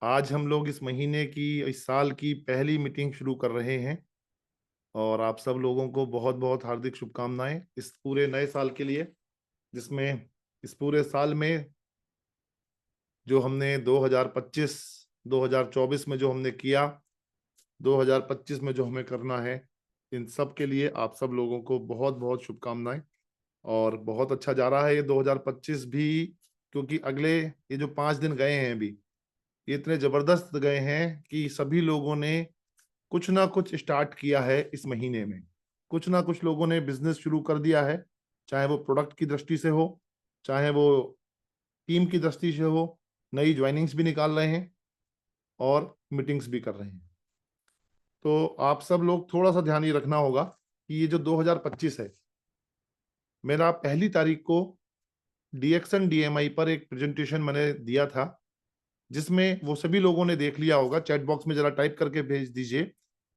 आज हम लोग इस महीने की, इस साल की पहली मीटिंग शुरू कर रहे हैं और आप सब लोगों को बहुत बहुत हार्दिक शुभकामनाएं इस पूरे नए साल के लिए, जिसमें इस पूरे साल में जो हमने 2025 2024 में जो हमने किया, 2025 में जो हमें करना है, इन सब के लिए आप सब लोगों को बहुत बहुत शुभकामनाएं। और बहुत अच्छा जा रहा है ये 2025 भी, क्योंकि अगले ये जो 5 दिन गए हैं अभी, ये इतने जबरदस्त गए हैं कि सभी लोगों ने कुछ ना कुछ स्टार्ट किया है इस महीने में। कुछ ना कुछ लोगों ने बिजनेस शुरू कर दिया है, चाहे वो प्रोडक्ट की दृष्टि से हो, चाहे वो टीम की दृष्टि से हो। नई ज्वाइनिंग्स भी निकाल रहे हैं और मीटिंग्स भी कर रहे हैं। तो आप सब लोग थोड़ा सा ध्यान ये रखना होगा कि ये जो 2025 है, मेरा 1 तारीख को डीएक्सन डीएमआई पर एक प्रेजेंटेशन मैंने दिया था, जिसमें वो सभी लोगों ने देख लिया होगा। चैट बॉक्स में जरा टाइप करके भेज दीजिए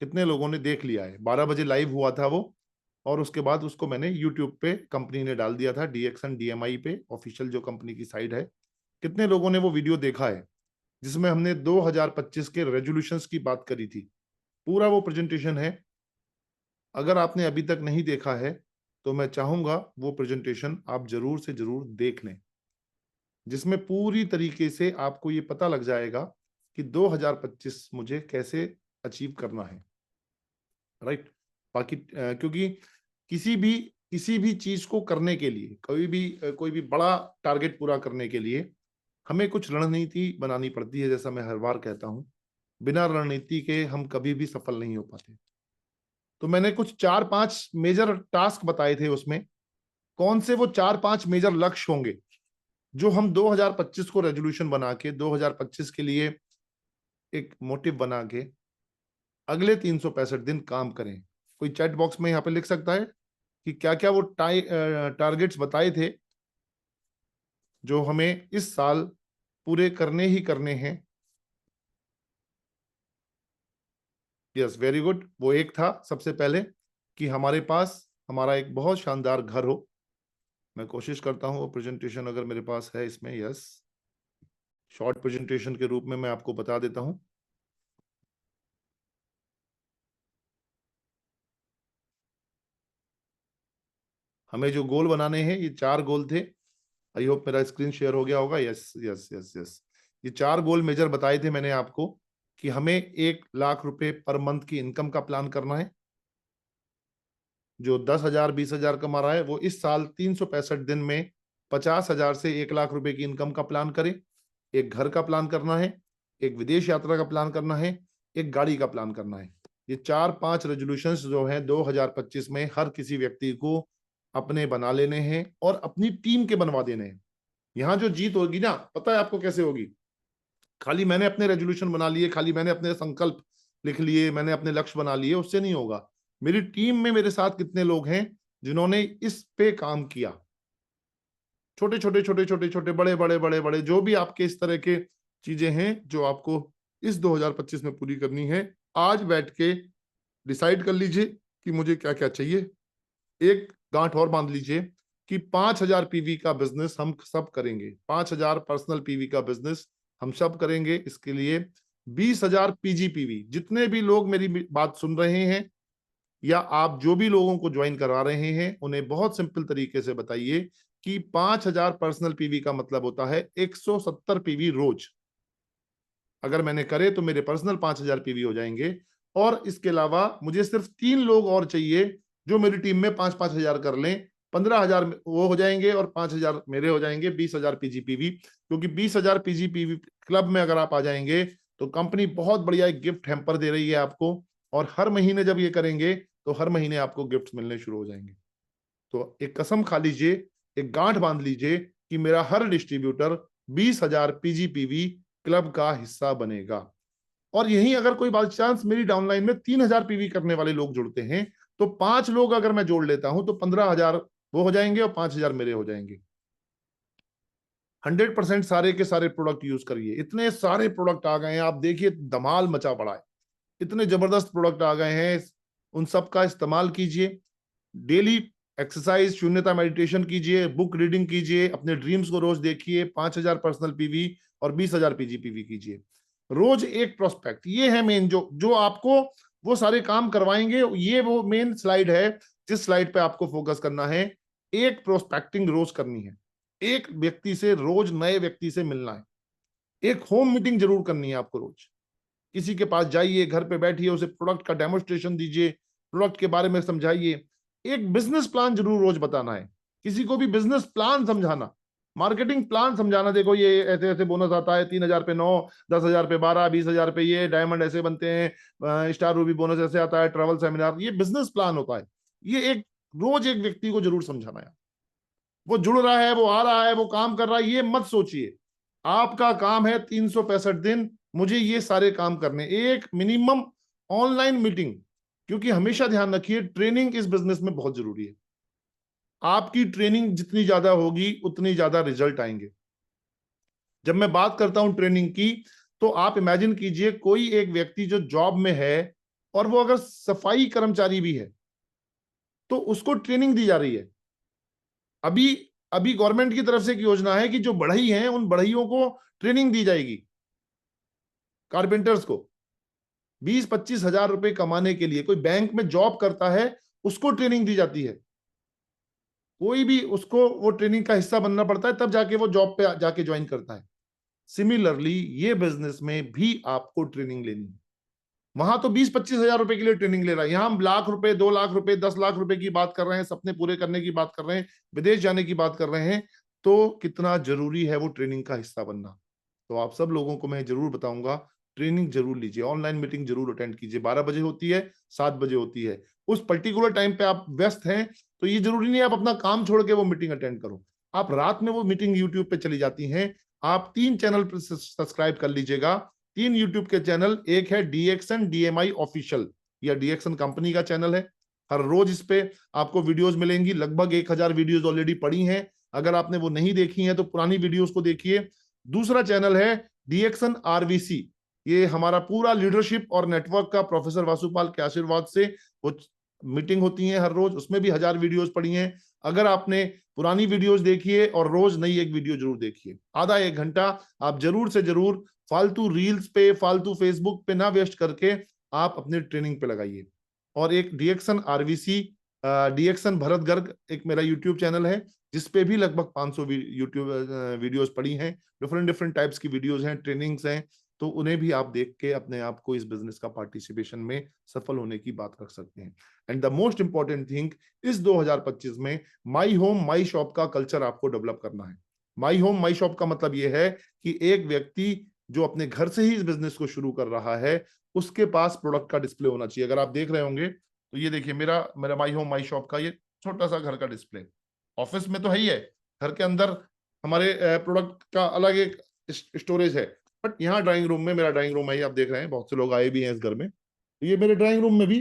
कितने लोगों ने देख लिया है। 12 बजे लाइव हुआ था वो, और उसके बाद उसको मैंने यूट्यूब पे कंपनी ने डाल दिया था, डीएक्सन डीएमआई पे, ऑफिशियल जो कंपनी की साइट है। कितने लोगों ने वो वीडियो देखा है, जिसमें हमने 2025 के रेजोल्यूशंस की बात करी थी। पूरा वो प्रेजेंटेशन है। अगर आपने अभी तक नहीं देखा है तो मैं चाहूंगा वो प्रेजेंटेशन आप जरूर से जरूर देख लें, जिसमें पूरी तरीके से आपको ये पता लग जाएगा कि 2025 मुझे कैसे अचीव करना है। राइट। बाकी क्योंकि किसी भी चीज को करने के लिए, कोई भी बड़ा टारगेट पूरा करने के लिए हमें कुछ रणनीति बनानी पड़ती है। जैसा मैं हर बार कहता हूं, बिना रणनीति के हम कभी भी सफल नहीं हो पाते। तो मैंने कुछ 4-5 मेजर टास्क बताए थे उसमें। कौन से वो 4-5 मेजर लक्ष्य होंगे जो हम 2025 को रेजोल्यूशन बना के, 2025 के लिए एक मोटिव बना के अगले 365 दिन काम करें। कोई चैट बॉक्स में यहाँ पे लिख सकता है कि क्या क्या वो टारगेट्स बताए थे जो हमें इस साल पूरे करने ही करने हैं। Yes, very good. वो एक था सबसे पहले कि हमारे पास हमारा एक बहुत शानदार घर हो। मैं कोशिश करता हूं वो प्रेजेंटेशन अगर मेरे पास है इसमें। यस, शॉर्ट प्रेजेंटेशन के रूप में मैं आपको बता देता हूं। हमें जो गोल बनाने हैं, ये 4 गोल थे। आई होप मेरा स्क्रीन शेयर हो गया होगा। यस यस यस यस, ये 4 गोल मेजर बताए थे मैंने आपको कि हमें 1 लाख रुपए पर मंथ की इनकम का प्लान करना है। जो 10,000 20,000 कमा रहा है, वो इस साल 365 दिन में 50,000 से 1 लाख रुपए की इनकम का प्लान करे। एक घर का प्लान करना है, एक विदेश यात्रा का प्लान करना है, एक गाड़ी का प्लान करना है। ये 4-5 रेजोल्यूशंस जो हैं 2025 में हर किसी व्यक्ति को अपने बना लेने हैं और अपनी टीम के बनवा देने हैं। यहाँ जो जीत होगी ना, पता है आपको कैसे होगी? खाली मैंने अपने रेजोल्यूशन बना लिए, खाली मैंने अपने संकल्प लिख लिए, मैंने अपने लक्ष्य बना लिए, उससे नहीं होगा। मेरी टीम में मेरे साथ कितने लोग हैं जिन्होंने इस पे काम किया। छोटे छोटे छोटे छोटे छोटे, बड़े बड़े बड़े बड़े, जो भी आपके इस तरह के चीजें हैं जो आपको इस 2025 में पूरी करनी है, आज बैठ के डिसाइड कर लीजिए कि मुझे क्या क्या चाहिए। एक गांठ और बांध लीजिए कि 5,000 पीवी का बिजनेस हम सब करेंगे। 5,000 पर्सनल पीवी का बिजनेस हम सब करेंगे। इसके लिए 20,000 पीजीपीवी, जितने भी लोग मेरी बात सुन रहे हैं या आप जो भी लोगों को ज्वाइन करवा रहे हैं, उन्हें बहुत सिंपल तरीके से बताइए कि 5,000 पर्सनल पीवी का मतलब होता है 170 पीवी रोज। अगर मैंने करे तो मेरे पर्सनल 5,000 पीवी हो जाएंगे। और इसके अलावा मुझे सिर्फ 3 लोग और चाहिए जो मेरी टीम में 5-5 हजार कर लें। 15,000 वो हो जाएंगे और 5,000 मेरे हो जाएंगे। 20,000 पीजीपीवी, क्योंकि 20,000 पीजीपीवी क्लब में अगर आप आ जाएंगे तो कंपनी बहुत बढ़िया एक गिफ्ट हैम्पर दे रही है आपको। और हर महीने जब ये करेंगे तो हर महीने आपको गिफ्ट मिलने शुरू हो जाएंगे। तो एक कसम खा लीजिए, एक गांठ बांध लीजिए कि मेरा हर डिस्ट्रीब्यूटर 20,000 पीजीपीवी क्लब का हिस्सा बनेगा। और यही अगर कोई बाई चांस मेरी डाउनलाइन में 3,000 पीवी करने वाले लोग जुड़ते हैं, तो 5 लोग अगर मैं जोड़ लेता हूं तो 15,000 वो हो जाएंगे और 5,000 मेरे हो जाएंगे। 100% सारे के सारे प्रोडक्ट यूज करिए। इतने सारे प्रोडक्ट आ गए हैं, आप देखिए धमाल मचा पड़ा है। इतने जबरदस्त प्रोडक्ट आ गए हैं, उन सब का इस्तेमाल कीजिए। डेली एक्सरसाइज, शून्यता मेडिटेशन कीजिए, बुक रीडिंग कीजिए, अपने ड्रीम्स को रोज देखिए। 5,000 पर्सनल पीवी और 20,000 पीजीपीवी कीजिए। रोज एक प्रोस्पेक्ट, ये है मेन जो जो आपको वो सारे काम करवाएंगे। ये वो मेन स्लाइड है जिस स्लाइड पे आपको फोकस करना है। एक प्रोस्पेक्टिंग रोज करनी है, एक व्यक्ति से रोज नए व्यक्ति से मिलना है, एक होम मीटिंग जरूर करनी है आपको रोज। किसी के पास जाइए, घर पे बैठिए, उसे प्रोडक्ट का डेमोस्ट्रेशन दीजिए, प्रोडक्ट के बारे में समझाइए। एक बिजनेस प्लान जरूर रोज बताना है, किसी को भी बिजनेस प्लान समझाना, मार्केटिंग प्लान समझाना। देखो ये ऐसे ऐसे बोनस आता है, 3,000 पे 9, 10,000 पे 12, 20,000 पे ये, डायमंड ऐसे बनते हैं, स्टार रूबी बोनस ऐसे आता है, ट्रैवल सेमिनार, ये बिजनेस प्लान होता है। ये एक रोज एक व्यक्ति को जरूर समझाना है। वो जुड़ रहा है, वो आ रहा है, वो काम कर रहा है, ये मत सोचिए। आपका काम है 365 दिन मुझे ये सारे काम करने, एक मिनिमम ऑनलाइन मीटिंग। क्योंकि हमेशा ध्यान रखिए, ट्रेनिंग इस बिजनेस में बहुत जरूरी है। आपकी ट्रेनिंग जितनी ज्यादा होगी उतनी ज्यादा रिजल्ट आएंगे। जब मैं बात करता हूं ट्रेनिंग की, तो आप इमेजिन कीजिए कोई एक व्यक्ति जो जॉब में है और वो अगर सफाई कर्मचारी भी है तो उसको ट्रेनिंग दी जा रही है। अभी अभी गवर्नमेंट की तरफ से एक योजना है कि जो बढ़ई हैं उन बढ़इयों को ट्रेनिंग दी जाएगी। कारपेंटर्स को 20-25 हजार रुपए कमाने के लिए, कोई बैंक में जॉब करता है उसको ट्रेनिंग दी जाती है। कोई भी उसको वो ट्रेनिंग का हिस्सा बनना पड़ता है, तब जाके वो जॉब पे जाके ज्वाइन करता है। सिमिलरली ये बिजनेस में भी आपको ट्रेनिंग लेनी है। वहां तो 20-25 हजार रुपए के लिए ट्रेनिंग ले रहा है, यहां हम लाख रुपए, 2 लाख रुपए, 10 लाख रुपए की बात कर रहे हैं, सपने पूरे करने की बात कर रहे हैं, विदेश जाने की बात कर रहे हैं। तो कितना जरूरी है वो ट्रेनिंग का हिस्सा बनना। तो आप सब लोगों को मैं जरूर बताऊंगा, ट्रेनिंग जरूर लीजिए, ऑनलाइन मीटिंग जरूर अटेंड कीजिए। 12 बजे होती है, 7 बजे होती है, उस पर्टिकुलर टाइम पे आप व्यस्त हैं तो ये जरूरी नहीं है आप अपना काम छोड़ के वो मीटिंग अटेंड करो। आप रात में वो मीटिंग यूट्यूब पे चली जाती हैं। आप 3 चैनल पर सब्सक्राइब कर लीजिएगा, 3 यूट्यूब के चैनल। एक है डीएक्सन डीएमआई ऑफिशियल, या डीएक्सन कंपनी का चैनल है। हर रोज इस पे आपको वीडियोस मिलेंगी, लगभग 1,000 वीडियोस ऑलरेडी पड़ी हैं। अगर आपने वो नहीं देखी हैं तो पुरानी वीडियोस को देखिए। दूसरा चैनल है डीएक्सन आरवीसी, ये हमारा पूरा लीडरशिप और नेटवर्क का प्रोफेसर वासुपाल के आशीर्वाद से वो मीटिंग होती है हर रोज, उसमें भी 1,000 वीडियोस पड़ी हैं। अगर आपने पुरानी वीडियोस देखिए और रोज नई एक वीडियो जरूर देखिए, आधा 1 घंटा आप जरूर से जरूर फालतू रील्स पे, फालतू फेसबुक पे ना वेस्ट करके आप अपनी ट्रेनिंग पे लगाइए। और एक डीएक्सन आरवीसी, डीएक्सन भरत गर्ग एक मेरा यूट्यूब चैनल है जिसपे भी लगभग 500 यूट्यूब वीडियोस पड़ी हैं। डिफरेंट डिफरेंट टाइप्स की वीडियोस हैं, ट्रेनिंग्स हैं, तो उन्हें भी आप देख के अपने आप को इस बिजनेस का पार्टिसिपेशन में सफल होने की बात रख सकते हैं। And the most important thing, इस 2025 में माई होम माई शॉप का कल्चर आपको डेवलप करना है। माई होम माई शॉप का मतलब यह है कि एक व्यक्ति जो अपने घर से ही इस बिजनेस को शुरू कर रहा है उसके पास प्रोडक्ट का डिस्प्ले होना चाहिए। अगर आप देख रहे होंगे तो ये देखिए मेरा मेरा माई होम माई शॉप का ये छोटा सा घर का डिस्प्ले। ऑफिस में तो है ही है, घर के अंदर हमारे प्रोडक्ट का अलग एक स्टोरेज है, बट यहाँ ड्राइंग रूम में, मेरा ड्राइंग रूम है, आप देख रहे हैं बहुत से लोग आए भी हैं इस घर में, तो ये मेरे ड्राइंग रूम में भी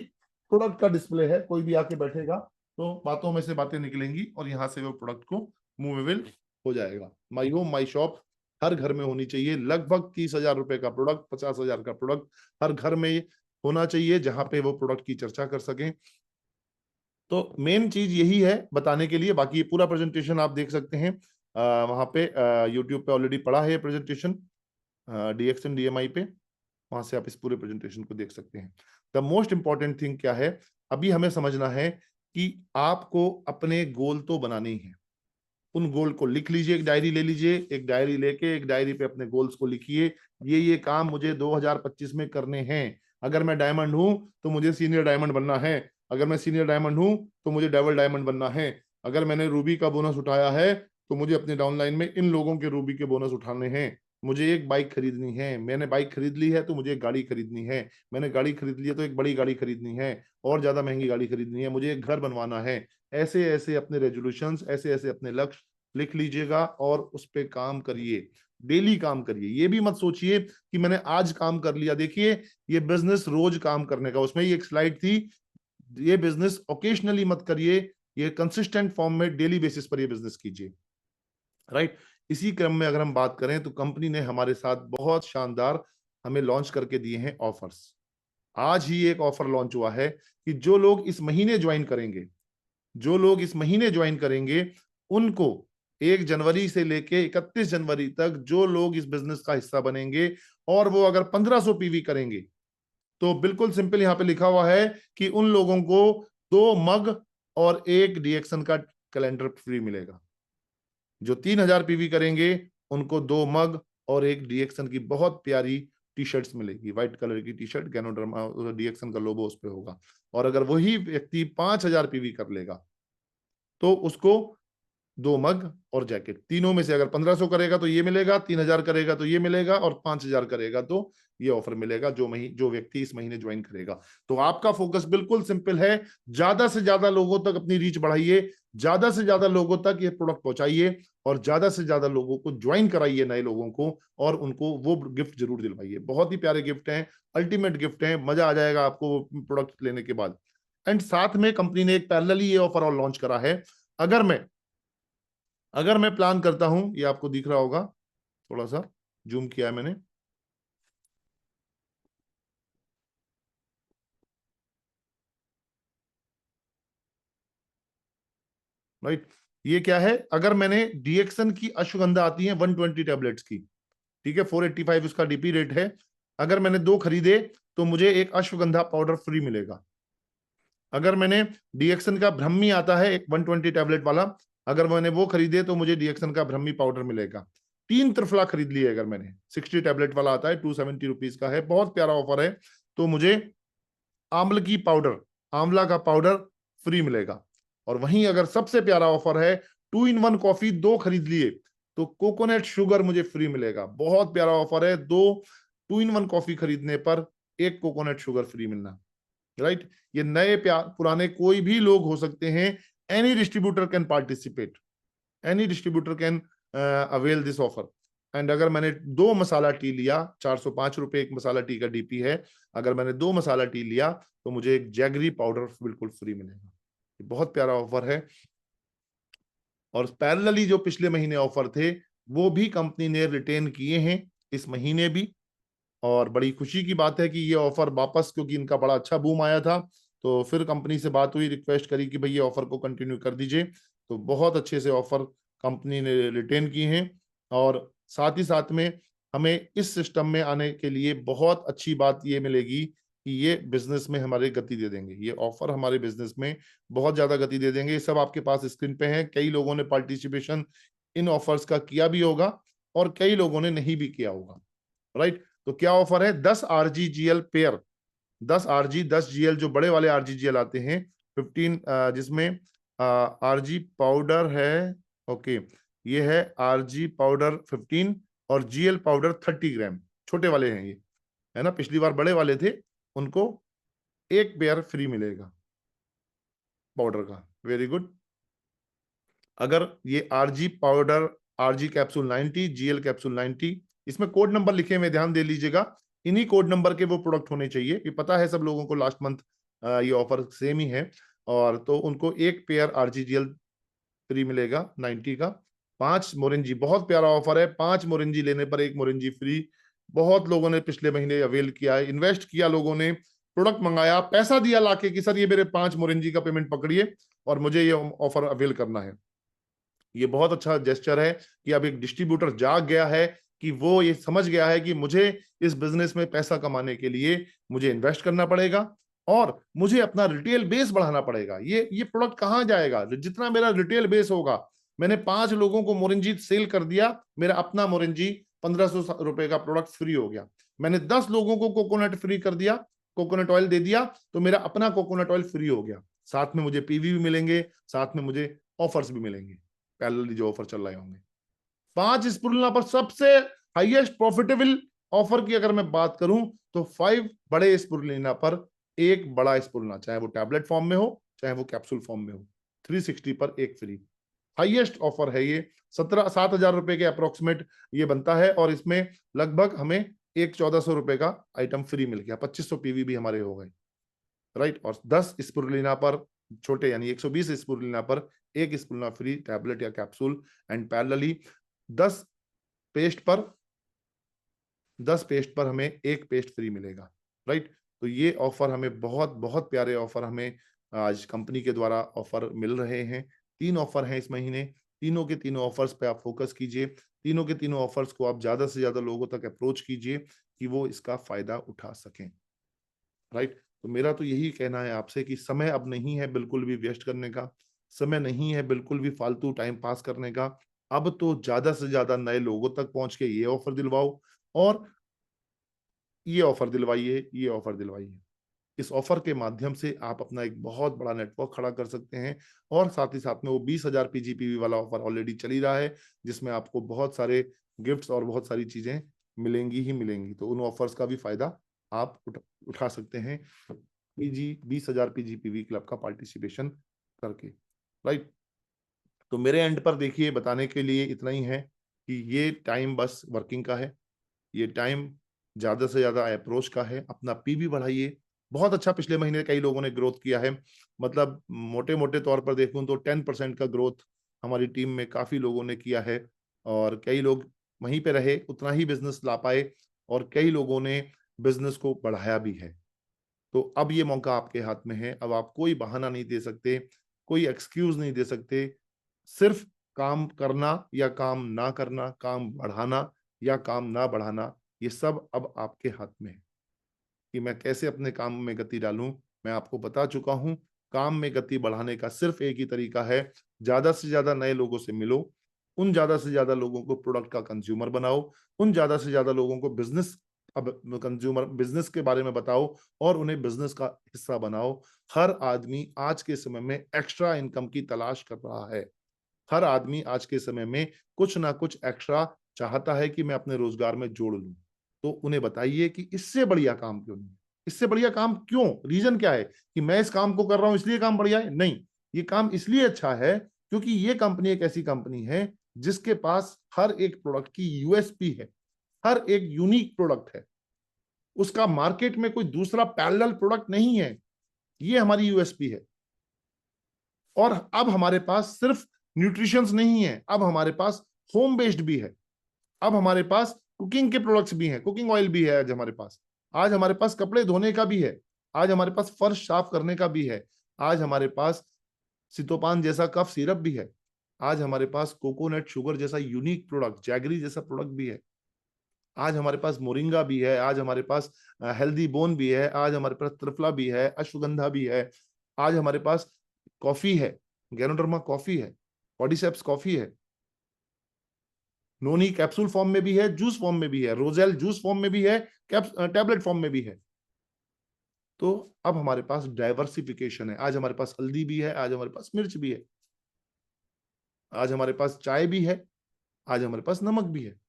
प्रोडक्ट का डिस्प्ले है। कोई भी आके बैठेगा तो बातों में से बातें निकलेंगी और यहाँ से वो प्रोडक्ट को मूवेबल हो जाएगा। माई होम माई शॉप हर घर में होनी चाहिए। लगभग 30,000 रुपए का प्रोडक्ट, 50,000 का प्रोडक्ट हर घर में होना चाहिए जहां पे वो प्रोडक्ट की चर्चा कर सकें। तो मेन चीज यही है बताने के लिए। बाकी ये पूरा प्रेजेंटेशन आप देख सकते हैं वहां पे, यूट्यूब पे ऑलरेडी पड़ा है प्रेजेंटेशन डीएक्सन डीएमआई पे, वहां से आप इस पूरे प्रेजेंटेशन को देख सकते हैं। द मोस्ट इंपॉर्टेंट थिंग क्या है, अभी हमें समझना है कि आपको अपने गोल तो बनाने ही है। उन गोल को लिख लीजिए, एक डायरी ले लीजिए, एक डायरी लेके एक डायरी पे अपने गोल्स को लिखिए। ये काम मुझे 2025 में करने हैं। अगर मैं डायमंड हूं तो मुझे सीनियर डायमंड बनना है, अगर मैं सीनियर डायमंड हूं तो मुझे डबल डायमंड बनना है, अगर मैंने रूबी का बोनस उठाया है तो मुझे अपने डाउनलाइन में इन लोगों के रूबी के बोनस उठाने हैं। मुझे एक बाइक खरीदनी है, मैंने बाइक खरीद ली है तो मुझे एक गाड़ी खरीदनी है, मैंने गाड़ी खरीद ली है तो एक बड़ी गाड़ी खरीदनी है, और ज्यादा महंगी गाड़ी खरीदनी है, मुझे एक घर बनवाना है। ऐसे ऐसे अपने रेजोल्यूशंस, ऐसे ऐसे अपने लक्ष्य लिख लीजिएगा और उस पर काम करिए, डेली काम करिए। ये भी मत सोचिए कि मैंने आज काम कर लिया। देखिए ये बिजनेस रोज काम करने का, उसमें ही एक स्लाइड थी, ये बिजनेस ओकेशनली मत करिए, ये कंसिस्टेंट फॉर्म में डेली बेसिस पर ये बिजनेस कीजिए, राइट। इसी क्रम में अगर हम बात करें तो कंपनी ने हमारे साथ बहुत शानदार हमें लॉन्च करके दिए हैं ऑफर्स। आज ही एक ऑफर लॉन्च हुआ है कि जो लोग इस महीने ज्वाइन करेंगे, जो लोग इस महीने ज्वाइन करेंगे उनको 1 जनवरी से लेके 31 जनवरी तक जो लोग इस बिजनेस का हिस्सा बनेंगे और वो अगर 1500 पीवी करेंगे, तो बिल्कुल सिंपल यहां पे लिखा हुआ है कि उन लोगों को 2 मग और 1 डीएक्सन का कैलेंडर फ्री मिलेगा। जो 3000 पीवी करेंगे उनको 2 मग और 1 डीएक्सन की बहुत प्यारी टी शर्ट्स मिलेगी, व्हाइट कलर की टी शर्ट, गैनोडर्मा डीएक्सन का लोगो उस पे होगा। और अगर वही व्यक्ति 5000 पीवी कर लेगा तो उसको 2 मग और जैकेट, तीनों में से अगर 1500 करेगा तो ये मिलेगा, 3000 करेगा तो ये मिलेगा, और 5000 करेगा तो ये ऑफर मिलेगा जो व्यक्ति इस महीने ज्वाइन करेगा। तो आपका फोकस बिल्कुल सिंपल है, ज्यादा से ज्यादा लोगों तक अपनी रीच बढ़ाइए, ज्यादा से ज्यादा लोगों तक ये प्रोडक्ट पहुंचाइए, और ज्यादा से ज्यादा लोगों को ज्वाइन कराइए, नए लोगों को, और उनको वो गिफ्ट जरूर दिलवाइए। बहुत ही प्यारे गिफ्ट हैं, अल्टीमेट गिफ्ट हैं, मजा आ जाएगा आपको प्रोडक्ट लेने के बाद। एंड साथ में कंपनी ने एक पैरेलली ये ऑफर और लॉन्च करा है। अगर मैं प्लान करता हूं, ये आपको दिख रहा होगा, थोड़ा सा जूम किया है मैंने, राइट। ये क्या है, अगर मैंने डीएक्सन की अश्वगंधा आती है 120 टैबलेट्स की, ठीक है, 485 उसका डीपी रेट है, अगर मैंने 2 खरीदे तो मुझे एक अश्वगंधा पाउडर फ्री मिलेगा। अगर मैंने डीएक्सन का ब्रह्मी आता है एक 120 टैबलेट वाला, अगर मैंने वो खरीदे तो मुझे डीएक्सन का ब्रह्मी पाउडर मिलेगा। 3 त्रिफला खरीद लिए अगर मैंने, 60 टैबलेट वाला आता है, 270 रुपीज का है, बहुत प्यारा ऑफर है, तो मुझे आंवल की पाउडर, आंवला का पाउडर फ्री मिलेगा। और वहीं अगर सबसे प्यारा ऑफर है 2 in 1 कॉफी, 2 खरीद लिए तो कोकोनट शुगर मुझे फ्री मिलेगा। बहुत प्यारा ऑफर है, 2 2 in 1 कॉफी खरीदने पर 1 कोकोनट शुगर फ्री मिलना, राइट। ये नए पुराने कोई भी लोग हो सकते हैं, any distributor can participate, any distributor can avail this offer. And अगर मैंने 2 मसाला टी लिया, 405 रुपए एक मसाला टी का डीपी है, अगर मैंने 2 मसाला टी लिया तो मुझे एक जैगरी पाउडर बिल्कुल फ्री मिलेगा। ये बहुत प्यारा ऑफर है। और पैरेलली जो पिछले महीने ऑफर थे वो भी कंपनी ने रिटेन किए हैं इस महीने भी, और बड़ी खुशी की बात है कि ये ऑफर वापस, क्योंकि इनका बड़ा अच्छा बूम आया था, तो फिर कंपनी से बात हुई, रिक्वेस्ट करी कि भाई ये ऑफर को कंटिन्यू कर दीजिए, तो बहुत अच्छे से ऑफर कंपनी ने रिटेन किए हैं। और साथ ही साथ में हमें इस सिस्टम में आने के लिए बहुत अच्छी बात ये मिलेगी कि ये बिजनेस में हमारे गति दे देंगे, ये ऑफर हमारे बिजनेस में बहुत ज्यादा गति दे देंगे। ये सब आपके पास स्क्रीन पे है, कई लोगों ने पार्टिसिपेशन इन ऑफर्स का किया भी होगा और कई लोगों ने नहीं भी किया होगा, राइट। तो क्या ऑफर है, 10 RGGL पेयर, 10 जो बड़े वाले RGGL आते हैं, 15 जिसमें RG पाउडर है, ओके, ये है RG पाउडर 15 और GL पाउडर 30 ग्राम, छोटे वाले हैं ये, है ना, पिछली बार बड़े वाले थे, उनको एक पेयर फ्री मिलेगा पाउडर का, वेरी गुड। अगर ये RG powder, RG capsule 90, GL capsule 90, इसमें कोड नंबर लिखे हुए ध्यान दे लीजिएगा, इन्हीं कोड नंबर के वो प्रोडक्ट होने चाहिए, ये पता है सब लोगों को, लास्ट मंथ ये ऑफर सेम ही है, और तो उनको एक पेयर RGGL फ्री मिलेगा 90 का। 5 मोरिंजी, बहुत प्यारा ऑफर है, 5 मोरिंजी लेने पर 1 मोरिंजी फ्री। बहुत लोगों ने पिछले महीने अवेल किया है, इन्वेस्ट किया, लोगों ने प्रोडक्ट मंगाया, पैसा दिया लाके कि सर ये मेरे 5 मोरिंजी का पेमेंट पकड़िए और मुझे ये ऑफर अवेल करना है। ये बहुत अच्छा जेस्चर है कि अब एक डिस्ट्रीब्यूटर जाग गया है, कि वो ये समझ गया है कि मुझे इस बिजनेस में पैसा कमाने के लिए मुझे इन्वेस्ट करना पड़ेगा और मुझे अपना रिटेल बेस बढ़ाना पड़ेगा। ये प्रोडक्ट कहाँ जाएगा, जितना मेरा रिटेल बेस होगा, मैंने 5 लोगों को मोरिंजी सेल कर दिया, मेरा अपना मोरिंजी 1500 रुपए का प्रोडक्ट फ्री हो गया। मैंने 10 लोगों को कोकोनट फ्री कर दिया, कोकोनट ऑयल दे दिया, तो मेरा अपना कोकोनट ऑयल फ्री हो गया, साथ में मुझे पीवी भी मिलेंगे, साथ में मुझे ऑफर्स भी मिलेंगे, पैरेलली जो ऑफर चल रहे होंगे। 5 स्पुरुलिना पर सबसे हाईएस्ट प्रॉफिटेबल ऑफर की अगर मैं बात करूं तो 5 बड़े स्पुरुलिना पर एक बड़ा स्पुरुलिना, चाहे वो टैबलेट फॉर्म में हो चाहे वो कैप्सूल फॉर्म में हो, 360 पर एक फ्री, हाईएस्ट ऑफर है ये। 7,000 रुपए के अप्रोक्सीमेट ये बनता है, और इसमें लगभग हमें एक 1400 रुपए का आइटम फ्री मिल गया, 2500 पीवी भी हमारे हो गए, राइट। और 10 स्पुरुलिना पर, छोटे यानी 120 स्पुरुलिना पर एक स्पुरुलिना फ्री, टैबलेट या कैप्सूल। एंड पैरेलली 10 पेस्ट पर 10 पेस्ट पर हमें एक पेस्ट फ्री मिलेगा, राइट। तो ये ऑफर हमें बहुत बहुत प्यारे ऑफर हमें आज कंपनी के द्वारा ऑफर मिल रहे हैं। 3 ऑफर हैं इस महीने, तीनों के तीनों ऑफर्स पे आप फोकस कीजिए, तीनों के तीनों ऑफर्स को आप ज्यादा से ज्यादा लोगों तक अप्रोच कीजिए कि वो इसका फायदा उठा सकें। राइट? तो मेरा तो यही कहना है आपसे कि समय अब नहीं है बिल्कुल भी वेस्ट करने का, समय नहीं है बिल्कुल भी फालतू टाइम पास करने का। अब तो ज्यादा से ज्यादा नए लोगों तक पहुंच के ये ऑफर दिलवाओ और ये ऑफर दिलवाइए, ये ऑफर दिलवाइए। इस ऑफर के माध्यम से आप अपना एक बहुत बड़ा नेटवर्क खड़ा कर सकते हैं और साथ ही साथ में वो 20,000 पीजीपीवी वाला ऑफर ऑलरेडी चल ही रहा है, जिसमें आपको बहुत सारे गिफ्ट्स और बहुत सारी चीजें मिलेंगी ही मिलेंगी। तो उन ऑफर्स का भी फायदा आप उठा सकते हैं पीजी 20,000 पीजीपीवी क्लब का पार्टिसिपेशन करके। राइट? तो मेरे एंड पर देखिए बताने के लिए इतना ही है कि ये टाइम बस वर्किंग का है, ये टाइम ज्यादा से ज्यादा अप्रोच का है। अपना पीवी बढ़ाइए। बहुत अच्छा पिछले महीने कई लोगों ने ग्रोथ किया है, मतलब मोटे मोटे तौर पर देखूं तो 10% का ग्रोथ हमारी टीम में काफी लोगों ने किया है और कई लोग वहीं पे रहे, उतना ही बिजनेस ला पाए और कई लोगों ने बिजनेस को बढ़ाया भी है। तो अब ये मौका आपके हाथ में है। अब आप कोई बहाना नहीं दे सकते, कोई एक्सक्यूज नहीं दे सकते। सिर्फ काम करना या काम ना करना, काम बढ़ाना या काम ना बढ़ाना, ये सब अब आपके हाथ में है कि मैं कैसे अपने काम में गति डालूं। मैं आपको बता चुका हूं, काम में गति बढ़ाने का सिर्फ एक ही तरीका है, ज्यादा से ज्यादा नए लोगों से मिलो, उन ज्यादा से ज्यादा लोगों को प्रोडक्ट का कंज्यूमर बनाओ, उन ज्यादा से ज्यादा लोगों को बिजनेस, अब कंज्यूमर बिजनेस के बारे में बताओ और उन्हें बिजनेस का हिस्सा बनाओ। हर आदमी आज के समय में एक्स्ट्रा इनकम की तलाश कर रहा है। हर आदमी आज के समय में कुछ ना कुछ एक्स्ट्रा चाहता है कि मैं अपने रोजगार में जोड़ लूं। तो उन्हें बताइए कि इससे बढ़िया काम क्यों नहीं है, इससे बढ़िया काम क्यों, रीजन क्या है कि मैं इस काम को कर रहा हूं इसलिए काम बढ़िया है? नहीं, ये काम इसलिए अच्छा है क्योंकि ये कंपनी एक ऐसी कंपनी है जिसके पास हर एक प्रोडक्ट की यूएसपी है, हर एक यूनिक प्रोडक्ट है, उसका मार्केट में कोई दूसरा पैरेलल प्रोडक्ट नहीं है। ये हमारी यूएसपी है। और अब हमारे पास सिर्फ न्यूट्रिशंस नहीं है, अब हमारे पास होम बेस्ड भी है, अब हमारे पास कुकिंग के प्रोडक्ट्स भी हैं, कुकिंग ऑयल भी है आज हमारे पास, आज हमारे पास कपड़े धोने का भी है, आज हमारे पास फर्श साफ करने का भी है, आज हमारे पास सितोपान जैसा कफ सिरप भी है, आज हमारे पास कोकोनट शुगर जैसा यूनिक प्रोडक्ट, जैगरी जैसा प्रोडक्ट भी है, आज हमारे पास मोरिंगा भी है, आज हमारे पास हेल्दी बोन भी है, आज हमारे पास त्रिफला भी है, अश्वगंधा भी है, आज हमारे पास कॉफी है, गैनोडर्मा कॉफी है, कॉर्डिसेप्स कॉफी है, नोनी कैप्सूल फॉर्म में भी है, जूस फॉर्म में भी है, रोजेल जूस फॉर्म में भी है, टैबलेट फॉर्म में भी है। तो अब हमारे पास डाइवर्सिफिकेशन है, आज हमारे पास हल्दी भी है, आज हमारे पास मिर्च भी है, आज हमारे पास चाय भी है, आज हमारे पास नमक भी है।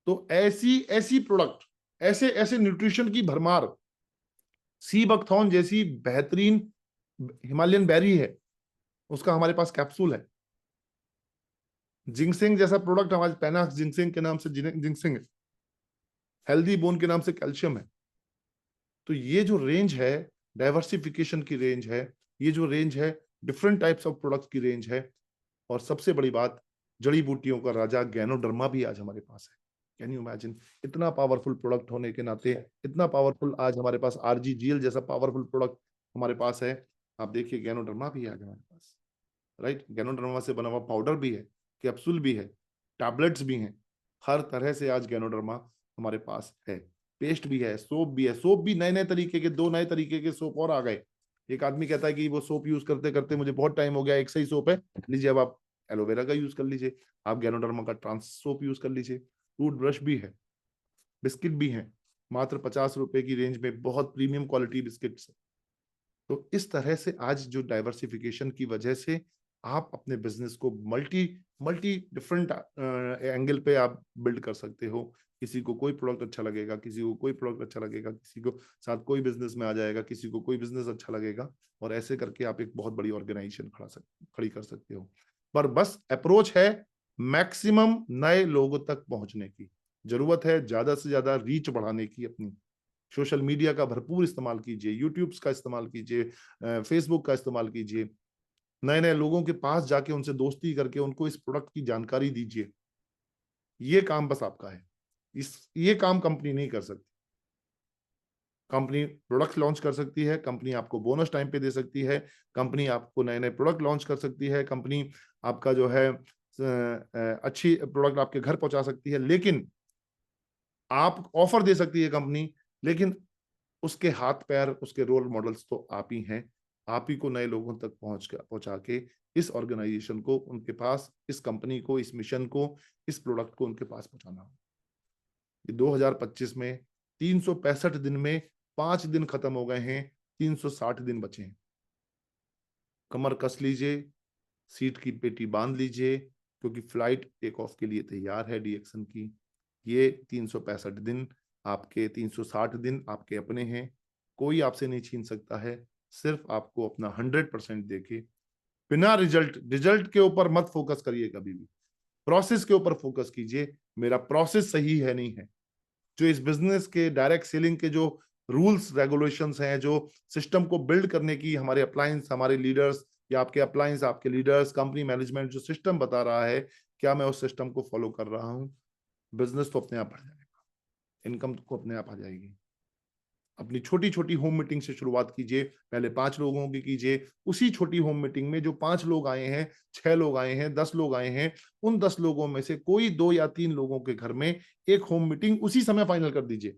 तो ऐसी ऐसी प्रोडक्ट, ऐसे ऐसे न्यूट्रिशन की भरमार, सी बकथॉर्न जैसी बेहतरीन हिमालयन बेरी है, उसका हमारे पास कैप्सूल है, जिंगसिंग जैसा प्रोडक्ट हमारे पेनाक्स जिंगसिंग के नाम से जिंगसिंग है, हेल्दी बोन के नाम से कैल्शियम है। तो ये जो रेंज है, डाइवर्सिफिकेशन की रेंज है, ये जो रेंज है, डिफरेंट टाइप्स ऑफ प्रोडक्ट्स की रेंज है। और सबसे बड़ी बात, जड़ी बूटियों का राजा गैनोडर्मा भी आज हमारे पास है। कैन यू इमेजिन, इतना पावरफुल प्रोडक्ट होने के नाते, इतना पावरफुल आज हमारे पास आरजीजीएल जैसा पावरफुल प्रोडक्ट हमारे पास है। आप देखिए गैनोडर्मा भी है आज हमारे पास। राइट? गैनोडर्मा से बना हुआ पाउडर भी है, कैप्सूल भी है, टैबलेट्स भी हैं, हर तरह से आज गैनोडर्मा हमारे पास है। पेस्ट भी है, सोप भी है, सोप भी नए नए तरीके के, दो नए तरीके के सोप और आ गए। एक आदमी कहता है कि वो सोप यूज करते करते मुझे बहुत टाइम हो गया, एक सही सोप है, लीजिए अब आप एलोवेरा का यूज कर लीजिए, आप गैनोडर्मा का ट्रांस सोप यूज कर लीजिए। टूथ ब्रश भी है, बिस्किट भी है, मात्र 50 रुपए की रेंज में बहुत प्रीमियम क्वालिटी बिस्किट्स। तो इस तरह से आज जो डाइवर्सिफिकेशन की वजह से आप अपने बिजनेस को मल्टी मल्टी डिफरेंट एंगल पे आप बिल्ड कर सकते हो। किसी को कोई प्रोडक्ट अच्छा लगेगा, किसी को कोई प्रोडक्ट अच्छा लगेगा, किसी को साथ कोई बिजनेस में आ जाएगा, किसी को कोई बिजनेस अच्छा लगेगा, और ऐसे करके आप एक बहुत बड़ी ऑर्गेनाइजेशन खड़ी कर सकते हो। पर बस अप्रोच है मैक्सिमम नए लोगों तक पहुंचने की, जरूरत है ज्यादा से ज्यादा रीच बढ़ाने की अपनी। सोशल मीडिया का भरपूर इस्तेमाल कीजिए, यूट्यूब का इस्तेमाल कीजिए, फेसबुक का इस्तेमाल कीजिए, नए नए लोगों के पास जाके उनसे दोस्ती करके उनको इस प्रोडक्ट की जानकारी दीजिए। ये काम बस आपका है, ये काम कंपनी नहीं कर सकती। कंपनी प्रोडक्ट लॉन्च कर सकती है, कंपनी आपको बोनस टाइम पे दे सकती है, कंपनी आपको नए नए प्रोडक्ट लॉन्च कर सकती है, कंपनी आपका जो है अच्छी प्रोडक्ट आपके घर पहुंचा सकती है, लेकिन आप ऑफर दे सकती है कंपनी, लेकिन उसके हाथ पैर, उसके रोल मॉडल्स तो आप ही हैं। आप ही को नए लोगों तक पहुंचा के इस ऑर्गेनाइजेशन को उनके पास, इस कंपनी को, इस मिशन को, इस प्रोडक्ट को उनके पास पहुंचाना। ये 2025 में 365 दिन में 5 दिन खत्म हो गए हैं, 360 दिन बचे हैं। कमर कस लीजिए, सीट की पेटी बांध लीजिए, क्योंकि फ्लाइट टेक ऑफ के लिए तैयार है डीएक्सन की। ये 365 दिन आपके, 360 दिन आपके अपने हैं, कोई आपसे नहीं छीन सकता है। सिर्फ आपको अपना 100% देके, बिना रिजल्ट, रिजल्ट के ऊपर मत फोकस करिए कभी भी, प्रोसेस के ऊपर फोकस कीजिए। मेरा प्रोसेस सही है नहीं है, जो इस बिजनेस के डायरेक्ट सेलिंग के जो रूल्स रेगुलेशंस हैं, जो सिस्टम को बिल्ड करने की हमारे अप्लायंस, हमारे लीडर्स, या आपके अप्लायंस, आपके लीडर्स, कंपनी मैनेजमेंट जो सिस्टम बता रहा है, क्या मैं उस सिस्टम को फॉलो कर रहा हूं? बिजनेस तो अपने आप बढ़ जाएगा, इनकम को अपने आप आ जाएगी। अपनी छोटी छोटी होम मीटिंग से शुरुआत कीजिए, पहले 5 लोगों की कीजिए। उसी छोटी होम मीटिंग में जो 5 लोग आए हैं, 6 लोग आए हैं, 10 लोग आए हैं, उन 10 लोगों में से कोई 2 या 3 लोगों के घर में एक होम मीटिंग उसी समय फाइनल कर दीजिए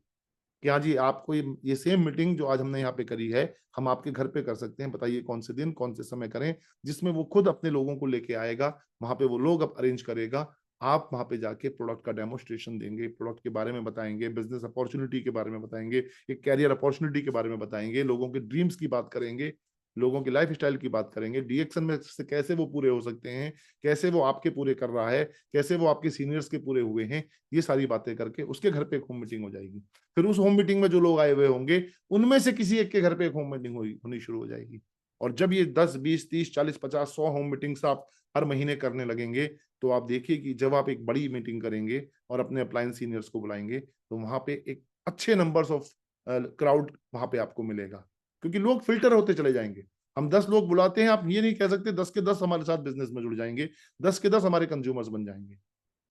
कि हाँ जी, आपको ये सेम मीटिंग जो आज हमने यहाँ पे करी है, हम आपके घर पे कर सकते हैं। बताइए कौन से दिन, कौन से समय करें, जिसमें वो खुद अपने लोगों को लेके आएगा, वहां पे वो लोग अब अरेंज करेगा। आप वहां पे जाके प्रोडक्ट का डेमोस्ट्रेशन देंगे, प्रोडक्ट के बारे में बताएंगे, बिजनेस अपॉर्चुनिटी के बारे में बताएंगे, एक कैरियर अपॉर्चुनिटी के बारे में बताएंगे, लोगों के ड्रीम्स की बात करेंगे, लोगों की लाइफ स्टाइल की बात करेंगे, डीएक्शन में से कैसे वो पूरे हो सकते हैं, कैसे वो आपके पूरे कर रहा है, कैसे वो आपके सीनियर्स के पूरे हुए हैं, ये सारी बातें करके उसके घर पे एक होम मीटिंग हो जाएगी। फिर उस होम मीटिंग में जो लोग आए हुए होंगे, उनमें से किसी एक के घर पे एक होम मीटिंग होनी शुरू हो जाएगी। और जब ये 10, 20, 30, 40, 50, 100 होम मीटिंग्स आप हर महीने करने लगेंगे, तो आप देखिए कि जब आप एक बड़ी मीटिंग करेंगे और अपने अप्लायंस सीनियर्स को बुलाएंगे, तो वहां पे एक अच्छे नंबर्स ऑफ क्राउड वहां पे आपको मिलेगा, क्योंकि लोग फिल्टर होते चले जाएंगे। हम 10 लोग बुलाते हैं, आप ये नहीं कह सकते 10 के 10 हमारे साथ बिजनेस में जुड़ जाएंगे, 10 के 10 हमारे कंज्यूमर्स बन जाएंगे।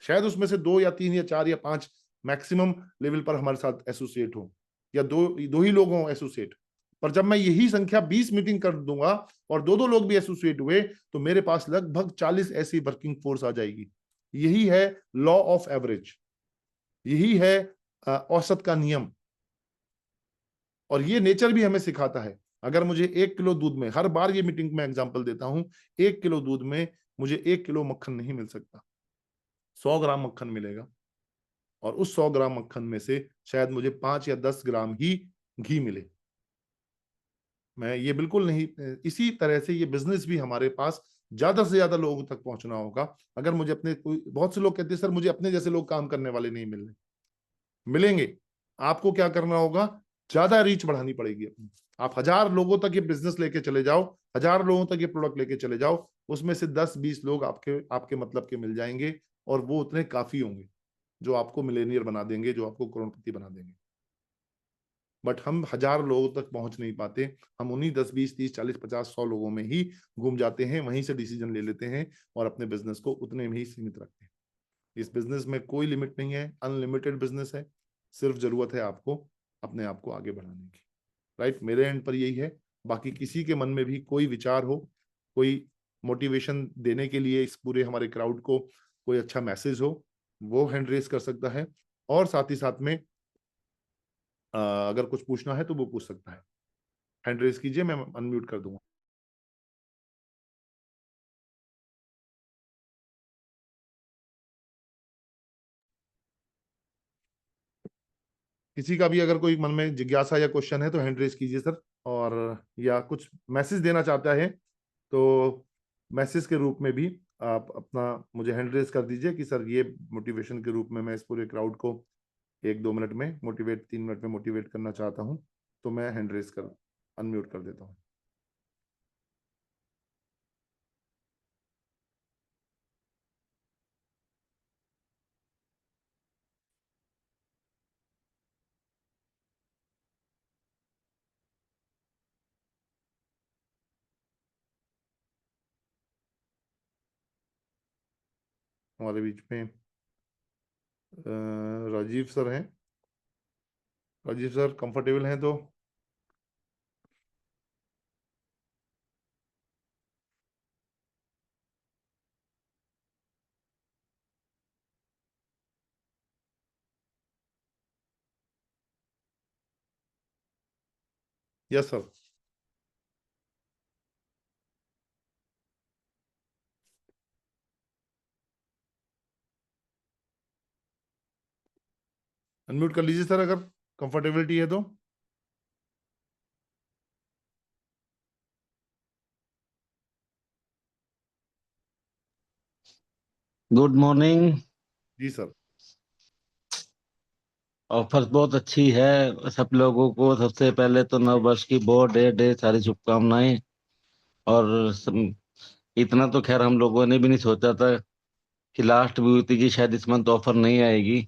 शायद उसमें से 2 या 3 या 4 या 5 मैक्सिमम लेवल पर हमारे साथ एसोसिएट हो, या दो ही लोग हों एसोसिएट। पर जब मैं यही संख्या 20 मीटिंग कर दूंगा और दो दो लोग भी एसोसिएट हुए, तो मेरे पास लगभग 40 ऐसी वर्किंग फोर्स आ जाएगी। यही है लॉ ऑफ एवरेज, यही है औसत का नियम। और ये नेचर भी हमें सिखाता है। अगर मुझे 1 किलो दूध में, हर बार ये मीटिंग में एग्जांपल देता हूं, 1 किलो दूध में मुझे 1 किलो मक्खन नहीं मिल सकता, 100 ग्राम मक्खन मिलेगा। और उस 100 ग्राम मक्खन में से शायद मुझे 5 या 10 ग्राम ही घी मिले। मैं ये बिल्कुल नहीं, इसी तरह से ये बिजनेस भी हमारे पास ज्यादा से ज्यादा लोगों तक पहुंचना होगा। अगर मुझे अपने, कोई बहुत से लोग कहते हैं सर मुझे अपने जैसे लोग काम करने वाले नहीं मिल रहे, मिलेंगे। आपको क्या करना होगा, ज्यादा रीच बढ़ानी पड़ेगी अपनी। आप 1000 लोगों तक ये बिजनेस लेके चले जाओ, 1000 लोगों तक ये प्रोडक्ट लेके चले जाओ, उसमें से 10-20 लोग आपके आपके मतलब के मिल जाएंगे, और वो उतने काफी होंगे जो आपको मिलेनियर बना देंगे, जो आपको करोड़पति बना देंगे। बट हम 1000 लोगों तक पहुंच नहीं पाते, हम उन्हीं 10, 20, 30, 40, 50, 100 लोगों में ही घूम जाते हैं, वहीं से डिसीजन ले लेते हैं और अपने बिजनेस को उतने में ही सीमित रखते हैं। इस बिजनेस में कोई लिमिट नहीं है, अनलिमिटेड बिजनेस है। सिर्फ जरूरत है आपको अपने आप को आगे बढ़ाने की। राइट, मेरे एंड पर यही है। बाकी किसी के मन में भी कोई विचार हो, कोई मोटिवेशन देने के लिए इस पूरे हमारे क्राउड को कोई अच्छा मैसेज हो, वो हैंड रेस कर सकता है। और साथ ही साथ में अगर कुछ पूछना है तो वो पूछ सकता है। हैंड रेस कीजिए, मैं अनम्यूट कर दूंगा। किसी का भी अगर कोई मन में जिज्ञासा या क्वेश्चन है तो हैंड रेस कीजिए सर। और या कुछ मैसेज देना चाहता है तो मैसेज के रूप में भी आप अपना मुझे हैंड रेस कर दीजिए कि सर ये मोटिवेशन के रूप में मैं इस पूरे क्राउड को 1-2 मिनट में मोटिवेट, 3 मिनट में मोटिवेट करना चाहता हूँ। तो मैं हैंड रेस कर अनम्यूट कर देता हूँ। हमारे बीच में राजीव सर हैं। राजीव सर कंफर्टेबल हैं तो यस सर। अनम्यूट कर लीजिए सर, अगर कंफर्टेबिलिटी है तो। Good morning. जी सर। ऑफर बहुत अच्छी है सब लोगों को। सबसे पहले तो नव वर्ष की बहुत ढेर ढेर सारी शुभकामनाएं। और इतना तो खैर हम लोगों ने भी नहीं सोचा था कि लास्ट भी हुई थी कि शायद इस मंथ ऑफर नहीं आएगी।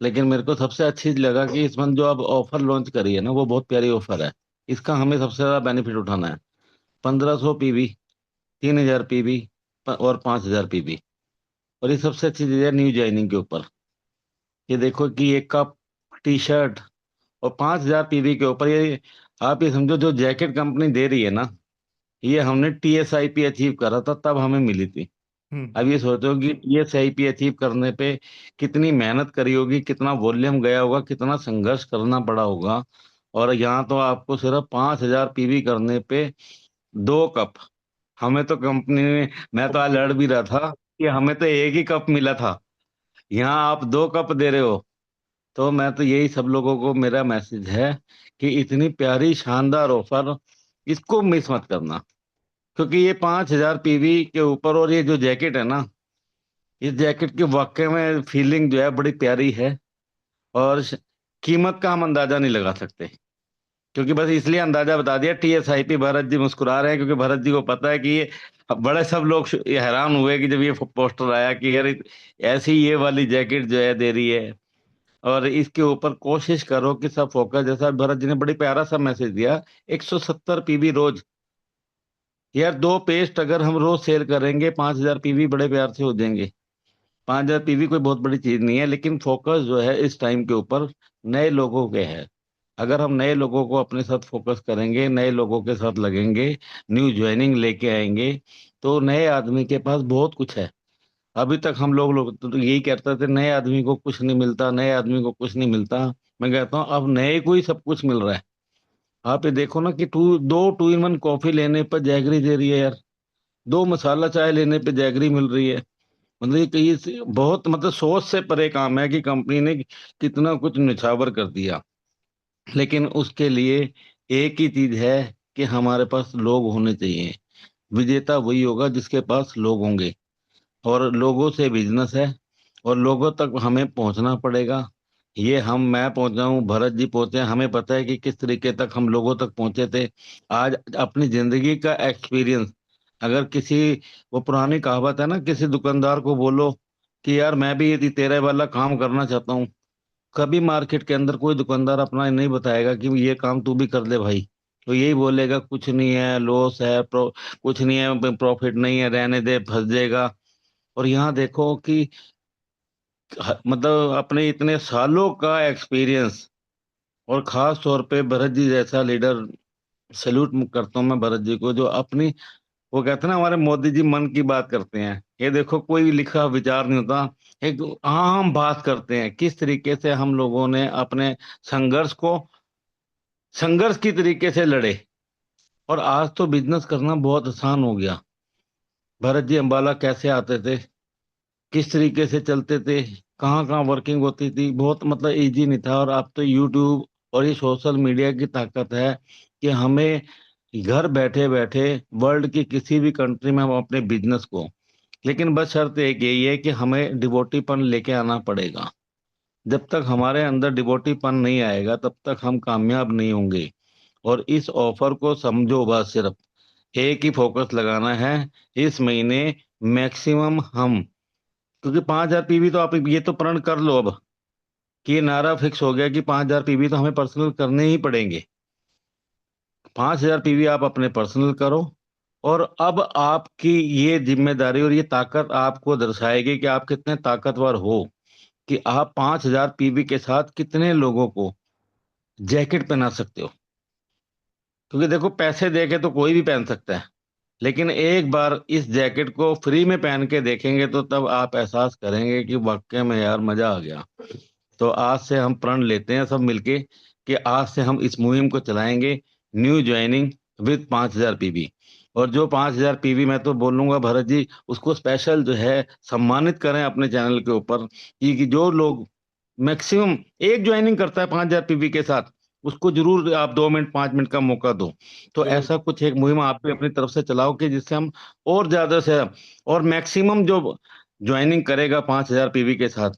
लेकिन मेरे को सबसे अच्छी लगा कि इस मंथ जो अब ऑफर लॉन्च करी है ना, वो बहुत प्यारी ऑफर है। इसका हमें सबसे ज्यादा बेनिफिट उठाना है। 1500 पीवी, 3000 पीवी और 5000 पीवी। और ये सबसे अच्छी चीज है न्यू ज्वाइनिंग के ऊपर। ये देखो कि एक कप, टी शर्ट और 5000 पीवी के ऊपर ये, आप ये समझो जो जैकेट कंपनी दे रही है ना, ये हमने TSIP अचीव करा था तब हमें मिली थी। हम्म। अब ये सोचो कि TSIP अचीव करने पे कितनी मेहनत करी होगी, कितना वॉल्यूम गया होगा, कितना संघर्ष करना पड़ा होगा। और यहाँ तो आपको सिर्फ 5000 पीवी करने पे 2 कप। हमें तो कंपनी ने, मैं तो आज लड़ भी रहा था कि हमें तो एक ही कप मिला था, यहाँ आप 2 कप दे रहे हो। तो मैं तो यही सब लोगों को मेरा मैसेज है कि इतनी प्यारी शानदार ऑफर, इसको मिस मत करना। क्योंकि ये 5000 पीवी के ऊपर, और ये जो जैकेट है ना, इस जैकेट की वाकई में फीलिंग जो है बड़ी प्यारी है। और कीमत का हम अंदाजा नहीं लगा सकते। क्योंकि बस इसलिए अंदाजा बता दिया, TSIP भरत जी मुस्कुरा रहे हैं क्योंकि भरत जी को पता है कि ये, बड़े सब लोग ये हैरान हुए कि जब ये पोस्टर आया कि यार ऐसी ये वाली जैकेट जो है दे रही है। और इसके ऊपर कोशिश करो कि सब फोकस, जैसा भरत जी ने बड़ी प्यारा सा मैसेज दिया, 170 पीवी रोज। यार 2 पेस्ट अगर हम रोज सेल करेंगे, 5000 पीवी बड़े प्यार से हो जाएंगे। 5000 पीवी कोई बहुत बड़ी चीज नहीं है, लेकिन फोकस जो है इस टाइम के ऊपर नए लोगों के है। अगर हम नए लोगों को अपने साथ फोकस करेंगे, नए लोगों के साथ लगेंगे, न्यू ज्वाइनिंग लेके आएंगे, तो नए आदमी के पास बहुत कुछ है। अभी तक हम लोग तो यही कहते थे नए आदमी को कुछ नहीं मिलता, नए आदमी को कुछ नहीं मिलता। मैं कहता हूँ अब नए को ही सब कुछ मिल रहा है। आप ये देखो ना कि 2 2 in 1 कॉफी लेने पर जैगरी दे रही है यार। 2 मसाला चाय लेने पे जैगरी मिल रही है। मतलब ये कहीं बहुत, मतलब सोच से परे काम है कि कंपनी ने कितना कुछ निछावर कर दिया। लेकिन उसके लिए एक ही चीज है कि हमारे पास लोग होने चाहिए। विजेता वही होगा जिसके पास लोग होंगे। और लोगों से बिजनेस है, और लोगों तक हमें पहुंचना पड़ेगा। ये मैं पहुंचा हूँ, भरत जी पहुंचे हैं, हमें पता है कि किस तरीके तक हम लोगों तक पहुंचे थे। आज अपनी जिंदगी का एक्सपीरियंस, अगर किसी, वो पुरानी कहावत है ना, किसी दुकानदार को बोलो कि यार मैं भी ये तेरे वाला काम करना चाहता हूँ, कभी मार्केट के अंदर कोई दुकानदार अपना नहीं बताएगा कि ये काम तू भी कर ले भाई। तो यही बोलेगा कुछ नहीं है, लॉस है, कुछ नहीं है, प्रॉफिट नहीं है, रहने दे, फंस जाएगा। और यहाँ देखो कि मतलब अपने इतने सालों का एक्सपीरियंस, और खास तौर पे भरत जी जैसा लीडर, सैल्यूट करता हूँ मैं भरत जी को, जो अपनी, वो कहते हैं ना हमारे मोदी जी मन की बात करते हैं। ये देखो कोई लिखा विचार नहीं होता, एक आम बात करते हैं किस तरीके से हम लोगों ने अपने संघर्ष को संघर्ष की तरीके से लड़े। और आज तो बिजनेस करना बहुत आसान हो गया। भरत जी अंबाला कैसे आते थे, किस तरीके से चलते थे, कहाँ कहाँ वर्किंग होती थी, बहुत मतलब इजी नहीं था। और अब तो यूट्यूब और ये सोशल मीडिया की ताकत है कि हमें घर बैठे बैठे वर्ल्ड की किसी भी कंट्री में हम अपने बिजनेस को, लेकिन बस शर्त एक यही है कि हमें डिवोटीपन लेके आना पड़ेगा। जब तक हमारे अंदर डिवोटीपन नहीं आएगा तब तक हम कामयाब नहीं होंगे। और इस ऑफर को समझो, बस सिर्फ एक ही फोकस लगाना है इस महीने, मैक्सिमम हम, क्योंकि 5000 पीवी तो आप ये तो प्रण कर लो अब कि ये नारा फिक्स हो गया कि 5000 पीवी तो हमें पर्सनल करने ही पड़ेंगे। 5000 पीवी आप अपने पर्सनल करो। और अब आपकी ये जिम्मेदारी और ये ताकत आपको दर्शाएगी कि आप कितने ताकतवर हो, कि आप 5000 पीवी के साथ कितने लोगों को जैकेट पहना सकते हो। क्योंकि देखो पैसे दे के तो कोई भी पहन सकता है, लेकिन एक बार इस जैकेट को फ्री में पहन के देखेंगे तो तब आप एहसास करेंगे कि वाकई में यार मजा आ गया। तो आज से हम प्रण लेते हैं सब मिलके कि आज से हम इस मुहिम को चलाएंगे न्यू ज्वाइनिंग विद 5,000 पीवी। और जो 5,000 पीवी, मैं तो बोलूंगा भरत जी, उसको स्पेशल जो है सम्मानित करें अपने चैनल के ऊपर, कि जो लोग मैक्सिमम एक ज्वाइनिंग करता है 5,000 पीवी के साथ, उसको जरूर आप 2 मिनट 5 मिनट का मौका दो। तो जरूर। ऐसा कुछ एक मुहिम आप भी अपनी तरफ से चलाओ, कि जिससे हम और ज्यादा से और मैक्सिमम जो ज्वाइनिंग करेगा 5,000 पीवी के साथ,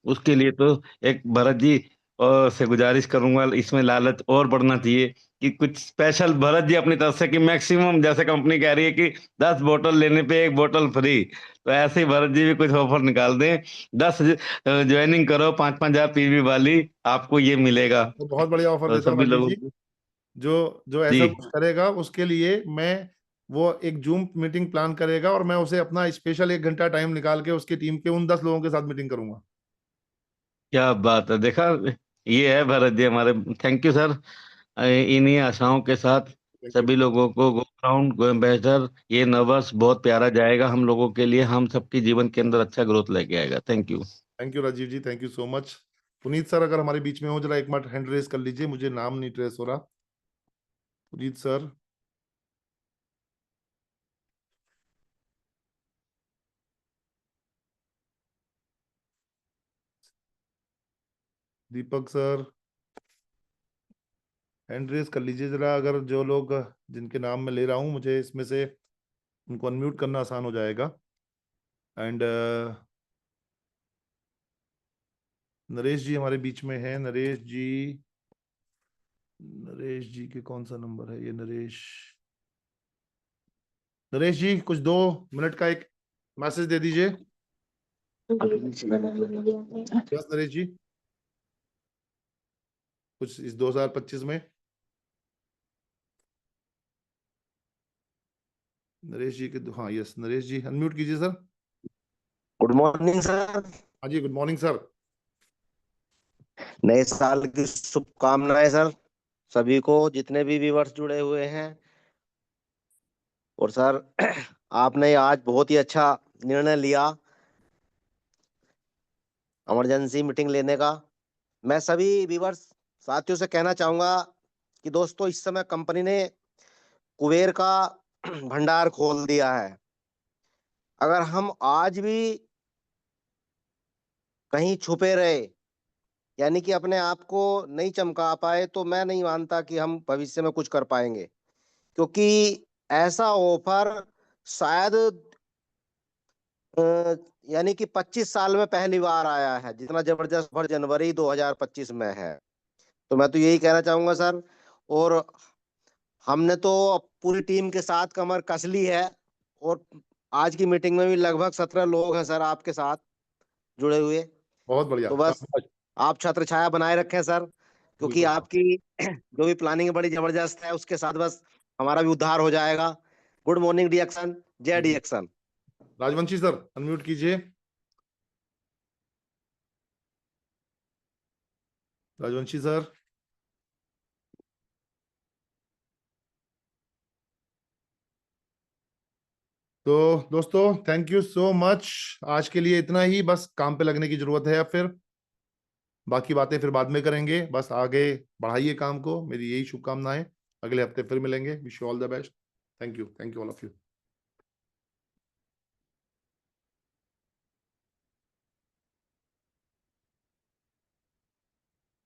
उसके लिए तो एक भरत जी से गुजारिश करूंगा, इसमें लालच और बढ़ना चाहिए कि कुछ स्पेशल भरत जी अपनी तरफ से, कि मैक्सिमम जैसे कंपनी कह रही है कि 10 बोतल लेने पे 1 बोतल फ्री, तो ऐसे ही भरत जी भी कुछ ऑफर निकाल दें। 10 ज्वाइनिंग करो 5-5 हजार पीवी वाली, आपको ये मिलेगा। तो बहुत बढ़िया ऑफर तो देता हूँ सभी राजीव लोगों जी। को जो जो जी। ऐसा कुछ करेगा उसके लिए मैं, वो एक जूम मीटिंग प्लान करेगा और मैं उसे अपना स्पेशल 1 घंटा टाइम निकाल के उसकी टीम के उन 10 लोगों के साथ मीटिंग करूंगा। क्या बात है, देखा, ये है भरत जी हमारे। Thank you sir. इन्हीं आशाओं के साथ थैंक यू। सभी लोगों को गो ग्राउंड गो एम्बेसडर, ये नवर्स बहुत प्यारा जाएगा हम लोगों के लिए, हम सबके जीवन के अंदर अच्छा ग्रोथ लेके आएगा। Thank you. Thank you Rajiv ji, thank you so much. Puneet sir अगर हमारे बीच में हो, जरा एक मिनट हैंड रेस कर लीजिए, मुझे नाम नहीं ट्रेस हो रहा। पुनीत सर। दीपक सर, हैंड रेस कर लीजिए जरा, अगर जो लोग जिनके नाम मैं ले रहा हूं, मुझे इसमें से उनको अनम्यूट करना आसान हो जाएगा। एंड नरेश जी हमारे बीच में है। नरेश जी, नरेश जी के कौन सा नंबर है ये? नरेश, नरेश जी कुछ 2 मिनट का एक मैसेज दे दीजिए। यस नरेश जी, कुछ इस 2025 में। नरेश जी के, हाँ यस, नरेश जी अनम्यूट कीजिए सर। Good morning sir. हाँ जी, गुड मॉर्निंग सर। नए साल की शुभकामनाएं सर, सभी को जितने भी व्यूअर्स जुड़े हुए हैं। और सर आपने आज बहुत ही अच्छा निर्णय लिया इमरजेंसी मीटिंग लेने का। मैं सभी व्यूअर्स साथियों से कहना चाहूंगा कि दोस्तों, इस समय कंपनी ने कुबेर का भंडार खोल दिया है। अगर हम आज भी कहीं छुपे रहे, यानी कि अपने आप को नहीं चमका पाए, तो मैं नहीं मानता कि हम भविष्य में कुछ कर पाएंगे। क्योंकि ऐसा ऑफर शायद अ, यानी कि 25 साल में पहली बार आया है, जितना जबरदस्त ऑफर जनवरी 2025 में है। तो मैं तो यही कहना चाहूंगा सर। और हमने तो पूरी टीम के साथ कमर कस ली है। और आज की मीटिंग में भी लगभग 17 लोग हैं सर आपके साथ जुड़े हुए। बहुत बढ़िया, तो बस शाबाश। आप छत्र छाया बनाए रखें सर, क्योंकि बिल्कुल। आपकी जो भी प्लानिंग है बड़ी जबरदस्त है। उसके साथ बस हमारा भी उद्धार हो जाएगा। गुड मॉर्निंग डी एक्शन, जय D action. Rajvanshi sir unmute कीजिए। राजवंशी सर। तो दोस्तों, थैंक यू सो मच। आज के लिए इतना ही, बस काम पे लगने की जरूरत है। अब फिर बाकी बातें फिर बाद में करेंगे, बस आगे बढ़ाइए काम को, मेरी यही शुभकामनाएं। अगले हफ्ते फिर मिलेंगे। Wish you all the best. Thank you all of you.